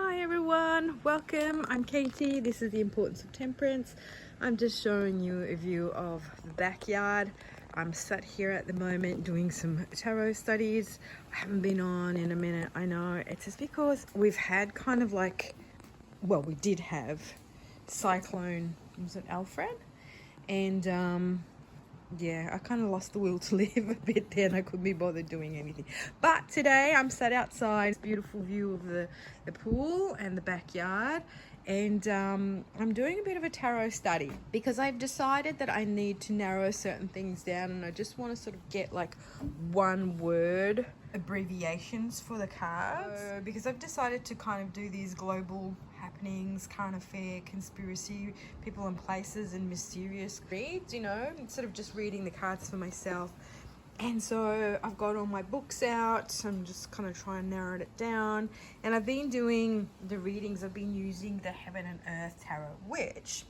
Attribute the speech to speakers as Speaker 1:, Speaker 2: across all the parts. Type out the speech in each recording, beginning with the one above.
Speaker 1: Hi everyone, welcome. I'm Katie. This is the importance of temperance. I'm just showing you a view of the backyard. I'm sat here at the moment doing some tarot studies. I haven't been on in a minute. I know it's just because we've had kind of like, well, we did have cyclone, was it Alfred? And yeah, I kind of lost the will to live a bit then. I couldn't be bothered doing anything. But today I'm sat outside, beautiful view of the pool and the backyard. And I'm doing a bit of a tarot study because I've decided that I need to narrow certain things down, and I just want to sort of get like one word abbreviations for the cards, because I've decided to kind of do these global happenings, current affair, conspiracy, people and places, and mysterious reads, you know, instead of just reading the cards for myself. And so I've got all my books out. I'm just kind of trying to narrow it down. And I've been doing the readings. I've been using the Heaven and Earth Tarot, which,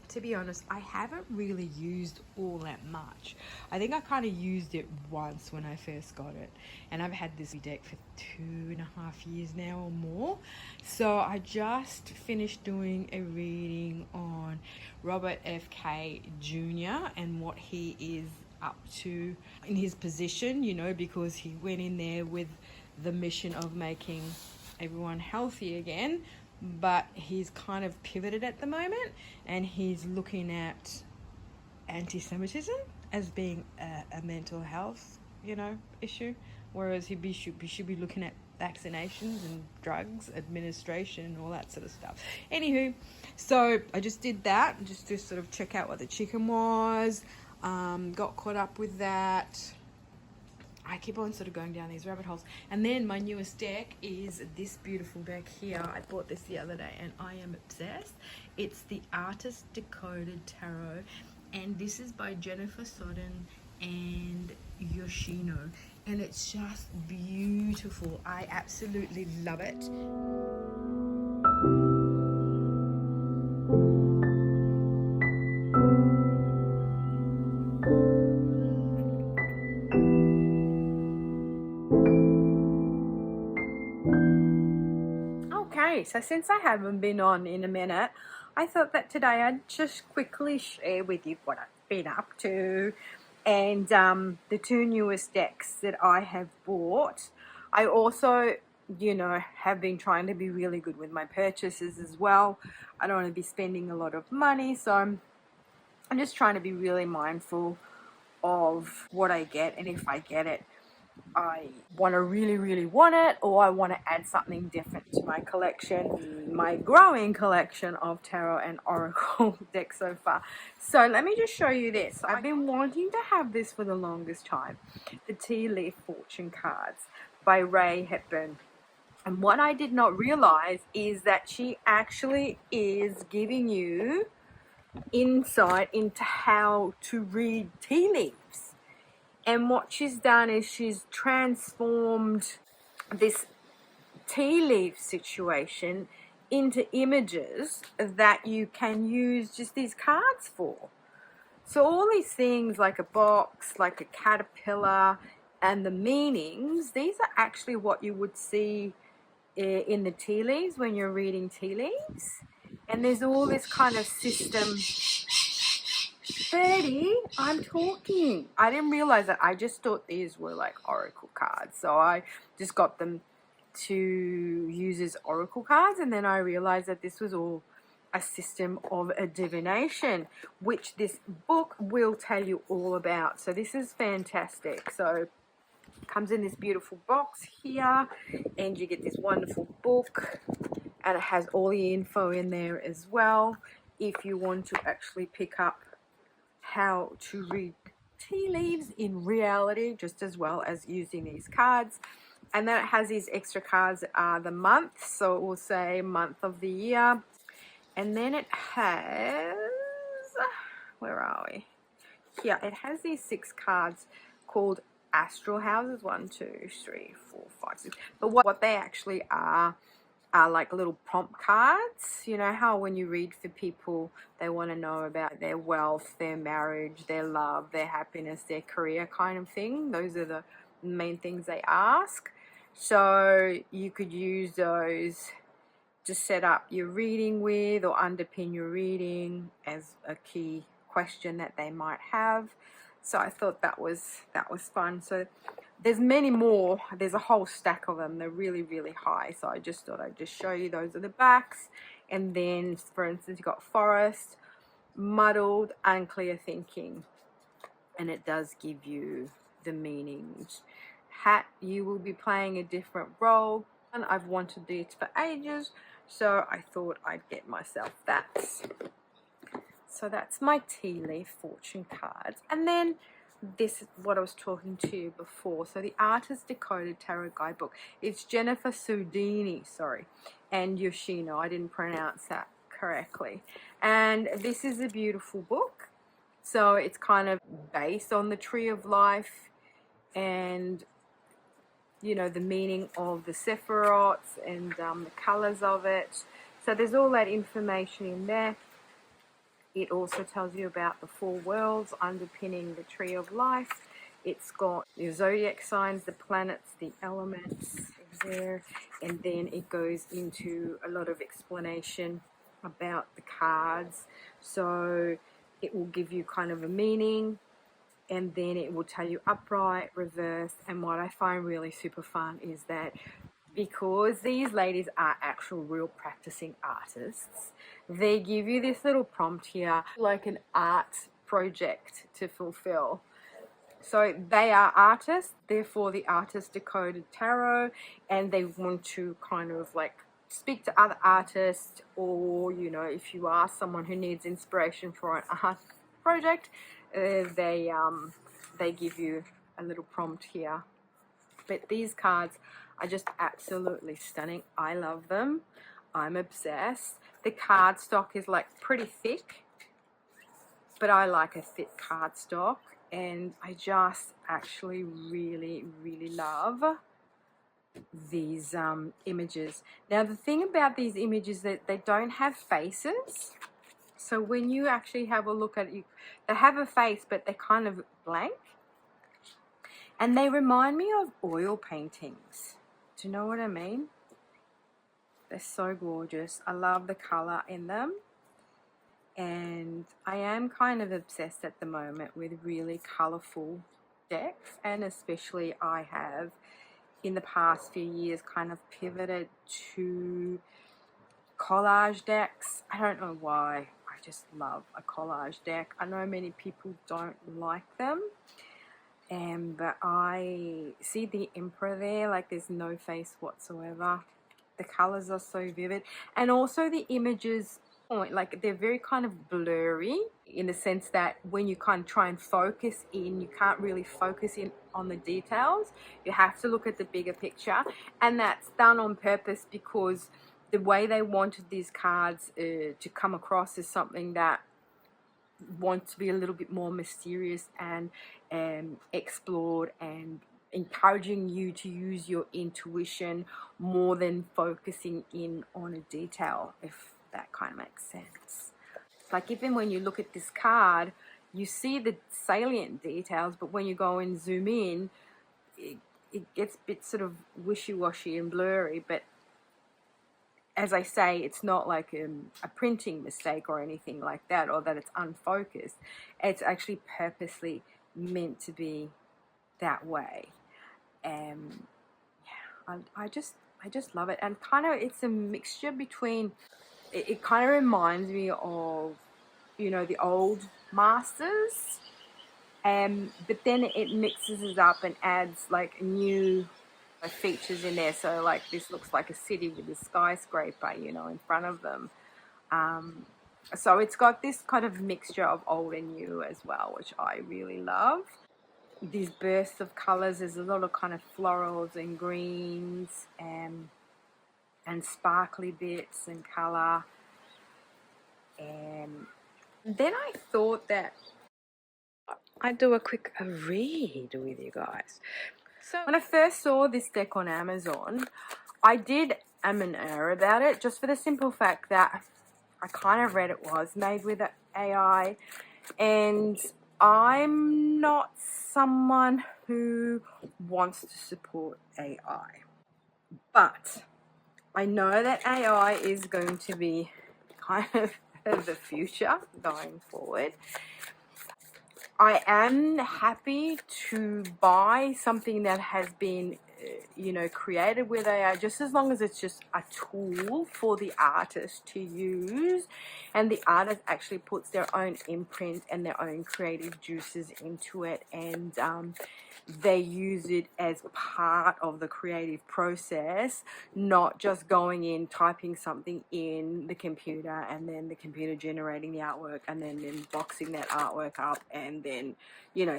Speaker 1: to be honest, I haven't really used all that much. I think I kind of used it once when I first got it. And I've had this deck for 2.5 years now or more. So I just finished doing a reading on Robert FK Jr. and what he is up to in his position, you know, because he went in there with the mission of making everyone healthy again, but he's kind of pivoted at the moment and he's looking at anti-Semitism as being a mental health, you know, issue, whereas he should be looking at vaccinations and drugs administration and all that sort of stuff. Anywho, so I just did that just to sort of check out what the chicken was. Got caught up with that. I keep on sort of going down these rabbit holes. And then my newest deck is this beautiful deck here. I bought this the other day and I am obsessed. It's the Artist Decoded Tarot, and this is by Jennifer Sodini and Yoshino, and it's just beautiful. I absolutely love it. Okay, so since I haven't been on in a minute, I thought that today I'd just quickly share with you what I've been up to and the two newest decks that I have bought. I also, you know, have been trying to be really good with my purchases as well. I don't want to be spending a lot of money, so I'm just trying to be really mindful of what I get, and if I get it, I want to really want it, or I want to add something different to my collection, my growing collection of tarot and oracle decks so far. So let me just show you this. I've been wanting to have this for the longest time, the Tea Leaf Fortune cards by Hepburn. And what I did not realize is that she actually is giving you insight into how to read tea leaves. And what she's done is she's transformed this tea leaf situation into images that you can use just these cards for. So all these things, like a box, like a caterpillar, and the meanings, these are actually what you would see in the tea leaves when you're reading tea leaves. And there's all this kind of system. Betty, I'm talking. I didn't realize that. I just thought these were like oracle cards, so I just got them to use as oracle cards, and then I realized that this was all a system of a divination, which this book will tell you all about. So this is fantastic. So it comes in this beautiful box here, and you get this wonderful book, and it has all the info in there as well if you want to actually pick up how to read tea leaves in reality, just as well as using these cards. And then it has these extra cards that are the month, so it will say month of the year. And then it has, where are we? Here, it has these 6 cards called astral houses. 1, 2, 3, 4, 5, 6. But what they actually are like little prompt cards. You know how when you read for people, they want to know about their wealth, their marriage, their love, their happiness, their career kind of thing. Those are the main things they ask. So you could use those to set up your reading with or underpin your reading as a key question that they might have. So I thought that was fun. So there's many more. There's a whole stack of them. They're really, really high. So I just thought I'd just show you. Those are the backs. And then, for instance, you've got forest, muddled, unclear thinking. And it does give you the meanings. Hat, you will be playing a different role. And I've wanted these for ages, so I thought I'd get myself that. So that's my tea leaf fortune cards. And then this is what I was talking to you before. So the Artist Decoded Tarot Guidebook. It's Jennifer Sodini, sorry, and Yoshino. I didn't pronounce that correctly. And this is a beautiful book. So it's kind of based on the Tree of Life and, you know, the meaning of the Sephiroths and the colors of it. So there's all that information in there. It also tells you about the 4 worlds underpinning the Tree of Life. It's got the zodiac signs, the planets, the elements there, and then it goes into a lot of explanation about the cards. So it will give you kind of a meaning, and then it will tell you upright, reverse. And what I find really super fun is that because these ladies are actual real practicing artists, they give you this little prompt here, like an art project to fulfill. So they are artists, therefore the Artist Decoded Tarot, and they want to kind of like speak to other artists, or, you know, if you are someone who needs inspiration for an art project, they give you a little prompt here. But these cards are just absolutely stunning. I love them. I'm obsessed. The cardstock is like pretty thick, but I like a thick cardstock, and I just actually really, really love these images. Now the thing about these images that they don't have faces. So when you actually have a look at it, they have a face, but they're kind of blank. And they remind me of oil paintings. Do you know what I mean? They're so gorgeous. I love the color in them. And I am kind of obsessed at the moment with really colorful decks. And especially I have, in the past few years, kind of pivoted to collage decks. I don't know why. I just love a collage deck. I know many people don't like them. But I see the Emperor there, like there's no face whatsoever. The colors are so vivid, and also the images, like they're very kind of blurry in the sense that when you kind of try and focus in, you can't really focus in on the details. You have to look at the bigger picture, and that's done on purpose because the way they wanted these cards to come across is something that want to be a little bit more mysterious and explored, and encouraging you to use your intuition more than focusing in on a detail, if that kind of makes sense. Like even when you look at this card, you see the salient details, but when you go and zoom in, it gets a bit sort of wishy-washy and blurry. But as I say, it's not like a printing mistake or anything like that, or that it's unfocused. It's actually purposely meant to be that way. And yeah, I just love it. And kind of, it's a mixture between, it kind of reminds me of, you know, the old masters, but then it mixes it up and adds like new features in there. So like this looks like a city with a skyscraper, you know, in front of them. So it's got this kind of mixture of old and new as well, which I really love. These bursts of colors, there's a lot of kind of florals and greens and sparkly bits and color. And then I thought that I'd do a quick read with you guys. So when I first saw this deck on Amazon, I did an error about it, just for the simple fact that I kind of read it was made with AI, and I'm not someone who wants to support AI. But I know that AI is going to be kind of the future going forward. I am happy to buy something that has been, created with AI, just as long as it's just a tool for the artist to use, and the artist actually puts their own imprint and their own creative juices into it, and they use it as part of the creative process, not just going in, typing something in the computer, and then the computer generating the artwork, and then boxing that artwork up, and then,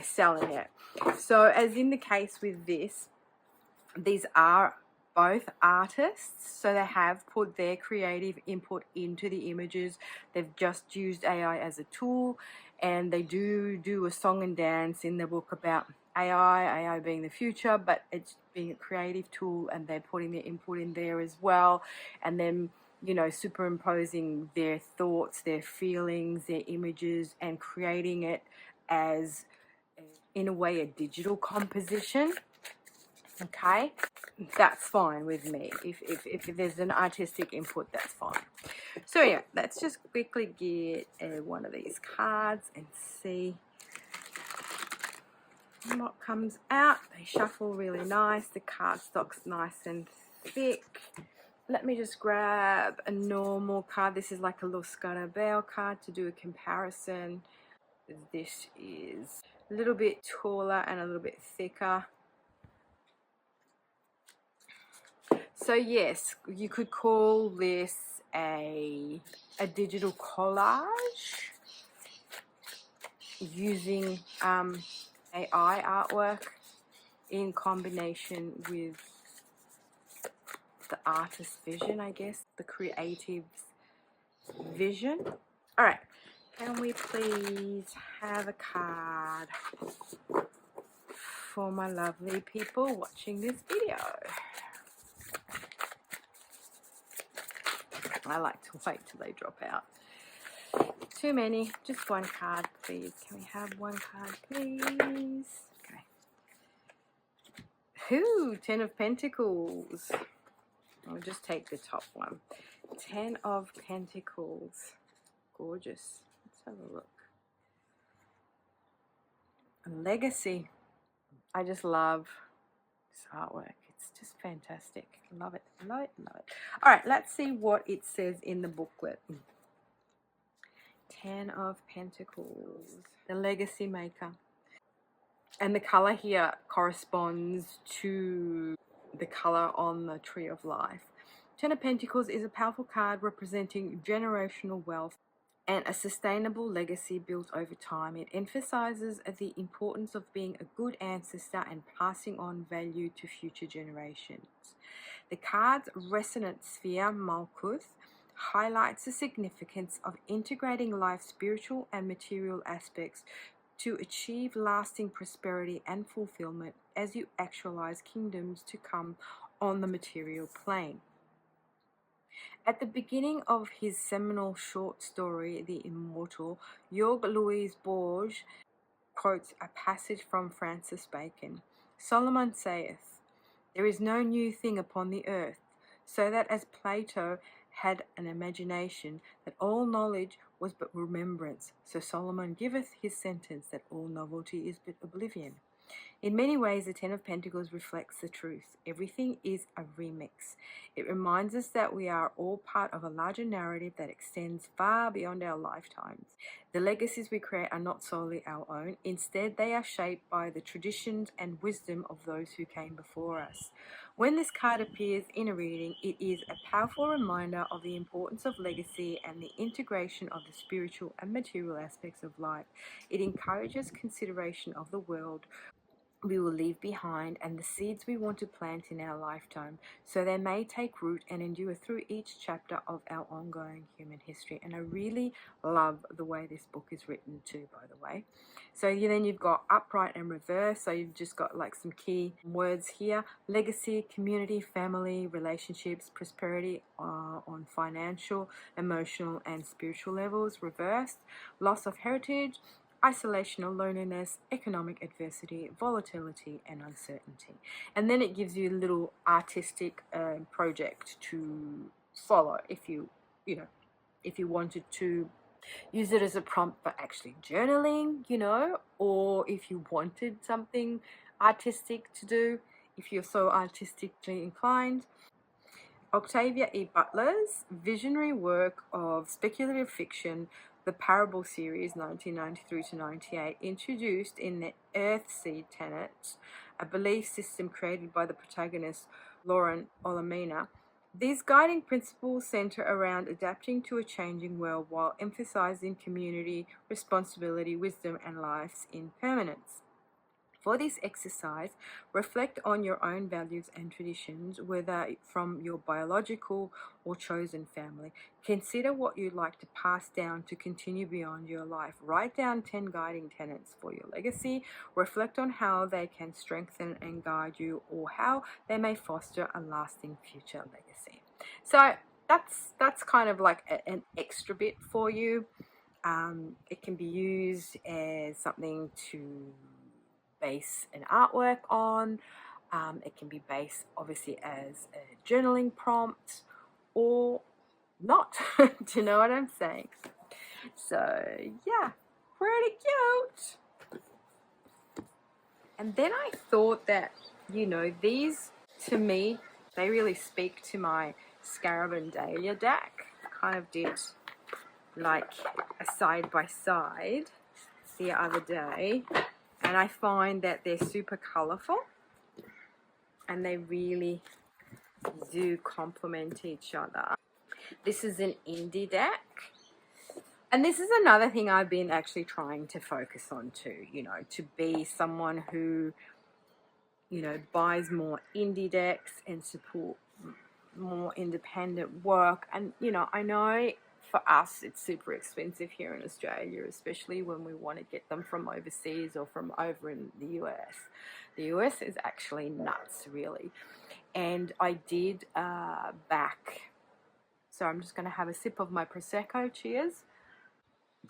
Speaker 1: selling it. So as in the case with this, these are both artists, so they have put their creative input into the images. They've just used AI as a tool, and they do a song and dance in the book about AI being the future, but it's being a creative tool, and they're putting their input in there as well, and then superimposing their thoughts, their feelings, their images, and creating it as, in a way, a digital composition. Okay, that's fine with me. If there's an artistic input, that's fine. So yeah, let's just quickly get one of these cards and see what comes out. They shuffle really nice. The cardstock's nice and thick. Let me just grab a normal card. This is like a little Scarabeo card to do a comparison. This is a little bit taller and a little bit thicker. So yes, you could call this a digital collage using AI artwork in combination with the artist's vision, I guess, the creative's vision. All right, can we please have a card for my lovely people watching this video? I like to wait till they drop out. Too many. Just one card, please. Can we have one card, please? Okay. Ooh, 10 of Pentacles. I'll just take the top one. 10 of Pentacles. Gorgeous. Let's have a look. Legacy. I just love this artwork. It's just fantastic. Love it. Love it. Love it. All right, let's see what it says in the booklet. 10 of Pentacles. The legacy maker. And the color here corresponds to the color on the Tree of Life. 10 of Pentacles is a powerful card representing generational wealth and a sustainable legacy built over time. It emphasizes the importance of being a good ancestor and passing on value to future generations. The card's resonant sphere, Malkuth, highlights the significance of integrating life's spiritual and material aspects to achieve lasting prosperity and fulfillment as you actualize kingdoms to come on the material plane. At the beginning of his seminal short story, The Immortal, Jorg Louis Borges quotes a passage from Francis Bacon. Solomon saith, "There is no new thing upon the earth, so that as Plato had an imagination, that all knowledge was but remembrance, so Solomon giveth his sentence that all novelty is but oblivion." In many ways, the 10 of Pentacles reflects the truth. Everything is a remix. It reminds us that we are all part of a larger narrative that extends far beyond our lifetimes. The legacies we create are not solely our own. Instead, they are shaped by the traditions and wisdom of those who came before us. When this card appears in a reading, it is a powerful reminder of the importance of legacy and the integration of the spiritual and material aspects of life. It encourages consideration of the world we will leave behind and the seeds we want to plant in our lifetime, so they may take root and endure through each chapter of our ongoing human history. And I really love the way this book is written too, by the way. So then you've got upright and reverse, so you've just got like some key words here: legacy, community, family, relationships, prosperity on financial, emotional and spiritual levels. Reversed, loss of heritage, isolation or loneliness, economic adversity, volatility, and uncertainty. And then it gives you a little artistic project to follow if you know, if you wanted to use it as a prompt for actually journaling, you know, or if you wanted something artistic to do, if you're so artistically inclined. Octavia E. Butler's visionary work of speculative fiction, the Parable series 1993 to 98, introduced in the Earthseed tenets, a belief system created by the protagonist Lauren Olamina. These guiding principles center around adapting to a changing world while emphasizing community, responsibility, wisdom, and life's impermanence. For this exercise, reflect on your own values and traditions, whether from your biological or chosen family. Consider what you'd like to pass down to continue beyond your life. Write down 10 guiding tenets for your legacy. Reflect on how they can strengthen and guide you, or how they may foster a lasting future legacy. So that's kind of like an extra bit for you. It can be used as something to base an artwork on. It can be based obviously as a journaling prompt or not. Do you know what I'm saying? So yeah, pretty cute. And then I thought that, you know, these to me, they really speak to my Scarab and Dahlia deck. Kind of did like a side by side the other day. And I find that they're super colorful and they really do complement each other. This is an indie deck. And this is another thing I've been actually trying to focus on too, you know, to be someone who, you know, buys more indie decks and support more independent work. And, you know, I know for us it's super expensive here in Australia, especially when we want to get them from overseas or from over in the US. The US is actually nuts, really. And I did back, so I'm just going to have a sip of my Prosecco, cheers.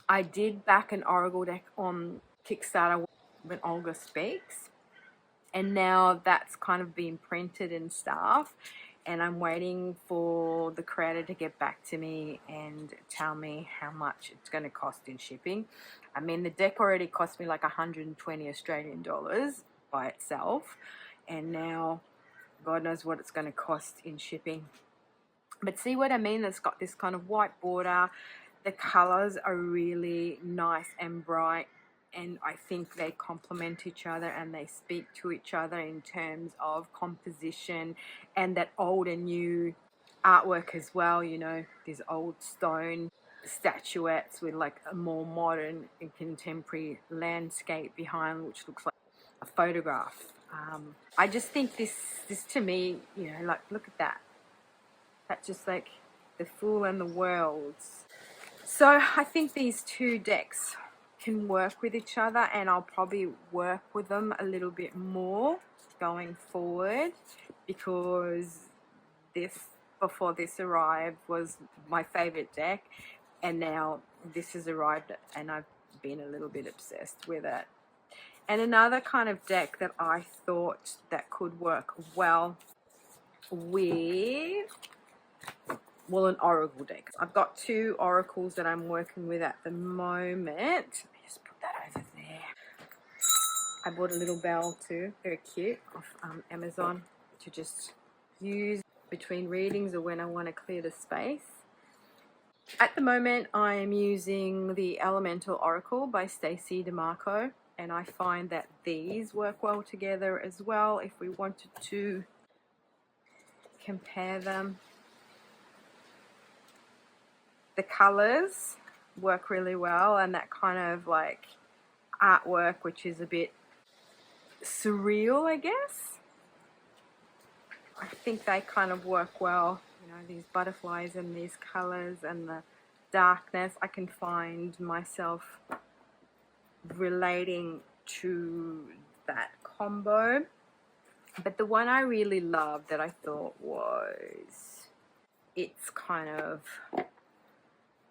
Speaker 1: I did back an Oracle deck on Kickstarter when Olga Speaks, and now that's kind of been printed and stuff, and I'm waiting for the creator to get back to me and tell me how much it's going to cost in shipping. I mean, the deck already cost me like 120 Australian dollars by itself, and now God knows what it's going to cost in shipping. But see what I mean? It's got this kind of white border. The colors are really nice and bright, and I think they complement each other and they speak to each other in terms of composition and that old and new artwork as well. You know, these old stone statuettes with like a more modern and contemporary landscape behind, which looks like a photograph. I just think this to me, you know, like, look at that. That's just like the Fool and the Worlds. So I think these two decks can work with each other, and I'll probably work with them a little bit more going forward, because this, before this arrived, was my favorite deck, and now this has arrived and I've been a little bit obsessed with it. And another kind of deck that I thought that could work well with, well, an oracle deck. I've got two oracles that I'm working with at the moment. Let me just put that over there. I bought a little bell too, very cute, off Amazon, to just use between readings or when I want to clear the space. At the moment, I am using the Elemental Oracle by Stacey DeMarco, and I find that these work well together as well if we wanted to compare them. The colors work really well, and that kind of like artwork, which is a bit surreal, I guess. I think they kind of work well, you know, these butterflies and these colors and the darkness. I can find myself relating to that combo. But the one I really loved that I thought was its kind of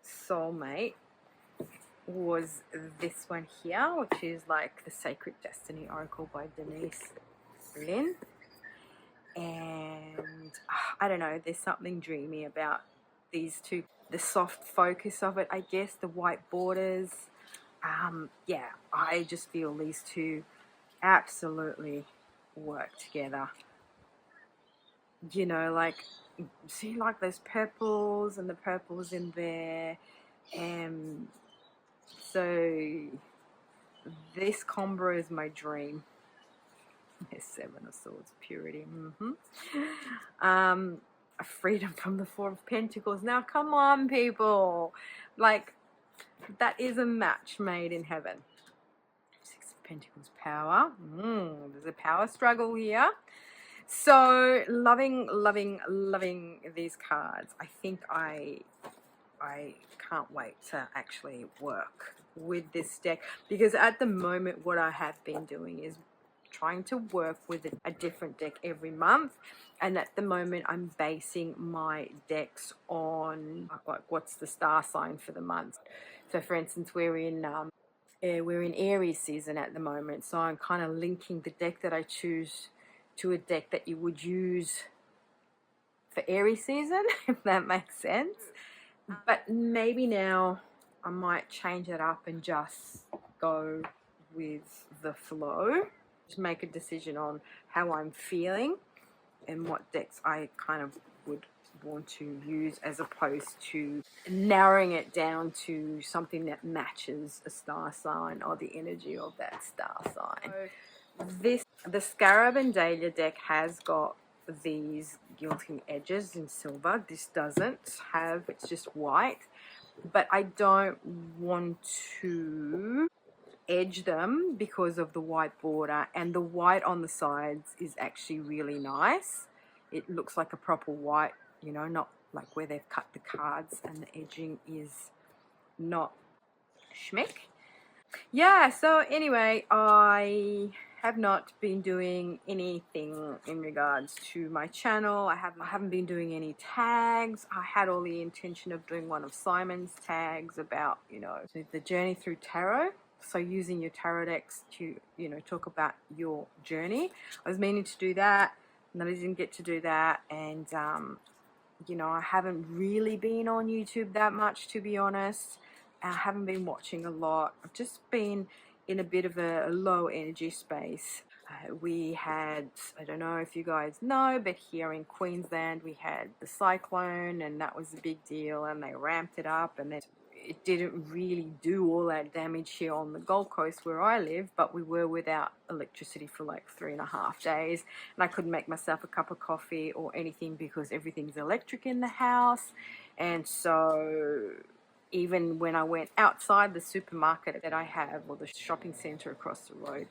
Speaker 1: soulmate was this one here, which is like the Sacred Destiny Oracle by Denise Lynn. And I don't know, there's something dreamy about these two. The soft focus of it, I guess, the white borders. Yeah, I just feel these two absolutely work together. You know, like, see, like those purples and the purples in there. And so this combo is my dream. There's Seven of Swords, purity. A freedom from the Four of Pentacles. Now, come on, people. Like, that is a match made in heaven. Six of Pentacles, power. There's a power struggle here. So, loving these cards. I think I can't wait to actually work with this deck, because at the moment what I have been doing is trying to work with a different deck every month, and at the moment I'm basing my decks on like what's the star sign for the month. So for instance, we're in Aries season at the moment, so I'm kind of linking the deck that I choose to a deck that you would use for Aries season, if that makes sense. But maybe now I might change it up and just go with the flow. Just make a decision on how I'm feeling and what decks I kind of would want to use, as opposed to narrowing it down to something that matches a star sign or the energy of that star sign. The Scarab and Dahlia deck has got these gilding edges in silver. This doesn't have, it's just white. But I don't want to edge them because of the white border, and the white on the sides is actually really nice. It looks like a proper white, you know, not like where they've cut the cards, and the edging is not schmick. Yeah, so anyway, I have not been doing anything in regards to my channel. I haven't been doing any tags. I had all the intention of doing one of Simon's tags about, you know, the journey through tarot. So using your tarot decks to, you know, talk about your journey. I was meaning to do that, and then I didn't get to do that. And, you know, I haven't really been on YouTube that much, to be honest. I haven't been watching a lot. I've just been in a bit of a low energy space. We had, I don't know if you guys know, but here in Queensland we had the cyclone, and that was a big deal, and they ramped it up, and it didn't really do all that damage here on the Gold Coast where I live, but we were without electricity for like 3.5 days, and I couldn't make myself a cup of coffee or anything because everything's electric in the house. And so even when I went outside the supermarket that I have, or the shopping centre across the road,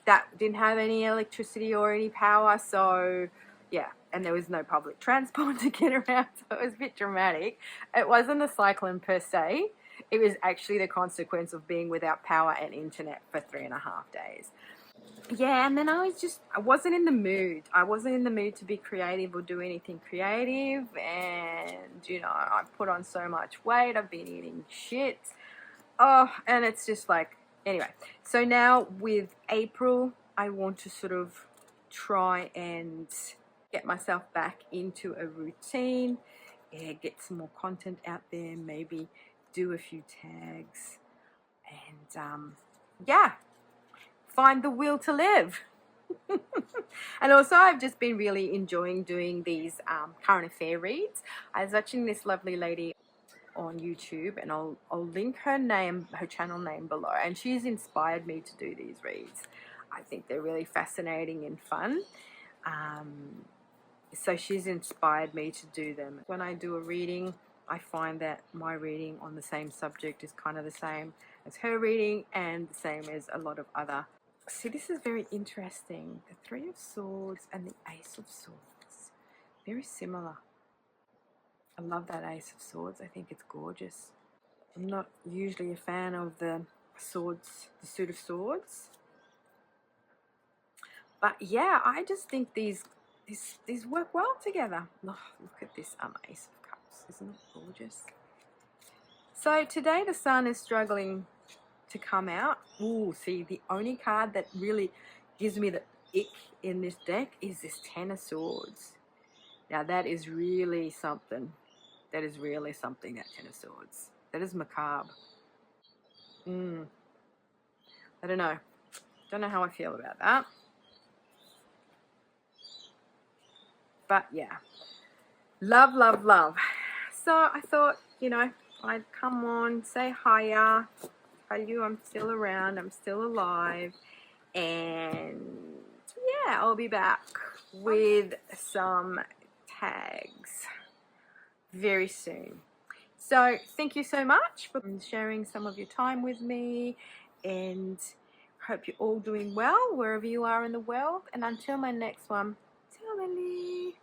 Speaker 1: that didn't have any electricity or any power. So yeah, and there was no public transport to get around, so it was a bit dramatic. It wasn't a cyclone per se, it was actually the consequence of being without power and internet for 3.5 days. Yeah, and then I wasn't in the mood. I wasn't in the mood to be creative or do anything creative. And, you know, I put on so much weight. I've been eating shit. Oh, and it's just like, anyway. So now with April, I want to sort of try and get myself back into a routine. Yeah, get some more content out there. Maybe do a few tags. And, yeah. Find the will to live. And also I've just been really enjoying doing these current affair reads. I was watching this lovely lady on YouTube, and I'll link her channel name below, and she's inspired me to do these reads. I think they're really fascinating and fun. So she's inspired me to do them. When I do a reading, I find that my reading on the same subject is kind of the same as her reading, and the same as a lot of other. See, this is very interesting. The Three of Swords and the Ace of Swords. Very similar. I love that Ace of Swords. I think it's gorgeous. I'm not usually a fan of the swords, the suit of swords. But yeah, I just think these work well together. Oh, look at this Ace of Cups. Isn't it gorgeous? So today the sun is struggling to come out. Ooh, see, the only card that really gives me the ick in this deck is this Ten of Swords. Now that is really something. That is really something, that Ten of Swords. That is macabre. I don't know. Don't know how I feel about that. But yeah. Love, love, love. So I thought, you know, I'd come on, say hiya, tell you I'm still around, I'm still alive, and yeah, I'll be back with some tags very soon. So thank you so much for sharing some of your time with me, and hope you're all doing well wherever you are in the world. And until my next one, Lily.